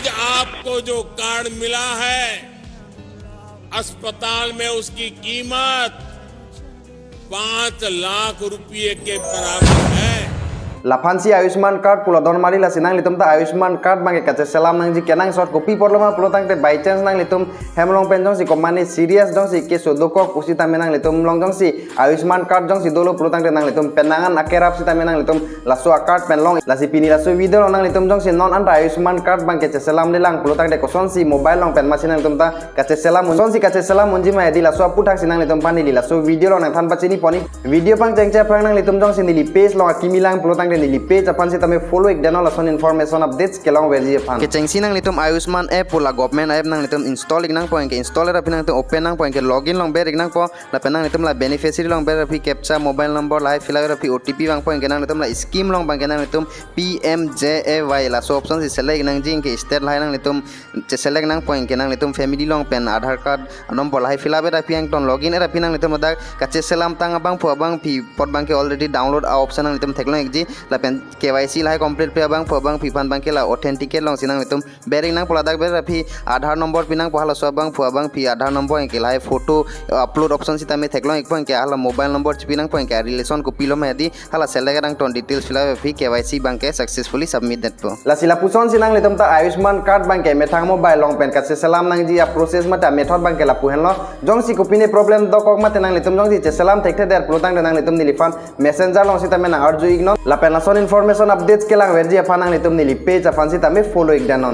आज आपको जो कार्ड मिला है, अस्पताल में उसकी कीमत 5 लाख रुपए के बराबर है। लाफानसी आयुष्मान कार्ड पुलादन मारी लासी नांग लितुम ता आयुष्मान कार्ड बांगे kaselam nangji kenangsot kopi porloma pulotang te by chance nang litum hemlong pen jong si komani serious jong si ke sodokok usita menang litum long jong si Ayushman card jong si dolo pulotang te nang litum penangan akerap sita menang litum laso card penlong lasi pini laso video nang litum jong si non anta Ayushman card bang kaselam lilang pulotang te koson si mobile long pen masin nang litum ta kaselam son si kaselam munji ma edi laso puthak sinang litum pani li laso video long nang than pachini poni video pang chengcha prang nang litum jong si nili page long akimilang pulotang nili page apan si tame follow ek dano lason information updates kelong verji apan ke chengsi nang litum ayushman app pula government app nang litum install ik nang point ke installer api nang open nang point ke login long ber ik nang po la penang litum la beneficiary long ber api captcha mobile number la fill api otp bang point ke nang litum la scheme long bang ke nang litum pmjay la so option si select nang jing ke state la nang litum select nang point ke nang litum family long pen aadhar card number la fill api ang ton login api nang litum da kaselam tang bang po bang pi pot bang ke already download a option nang litum theklong ek ji la pen KYC lah complete pe bang phobang phifan bang ke la authenticate long sinang litum bering nang pola dak ber phi aadhar number pinang pohala so bang phobang phi aadhar number ke la photo upload option sita me theklong ek point ke hala mobile number pinang point ke relation ko pilom hedi hala select nang ton details fill up phi KYC bang ke successfully submitted po la sila puson sinang litum ta ayushman card bang ke methang mobile long pen kaselam nang ji a process mata method bang ke la puhen lo jong si ko pine problem do kok mate nang litum jong ji kaselam thekte der protang nang litum nilifan messenger long sita me na arju ignore la pen la son information updates ke lang verji apan nang litum nili page apan si tame follow ik danon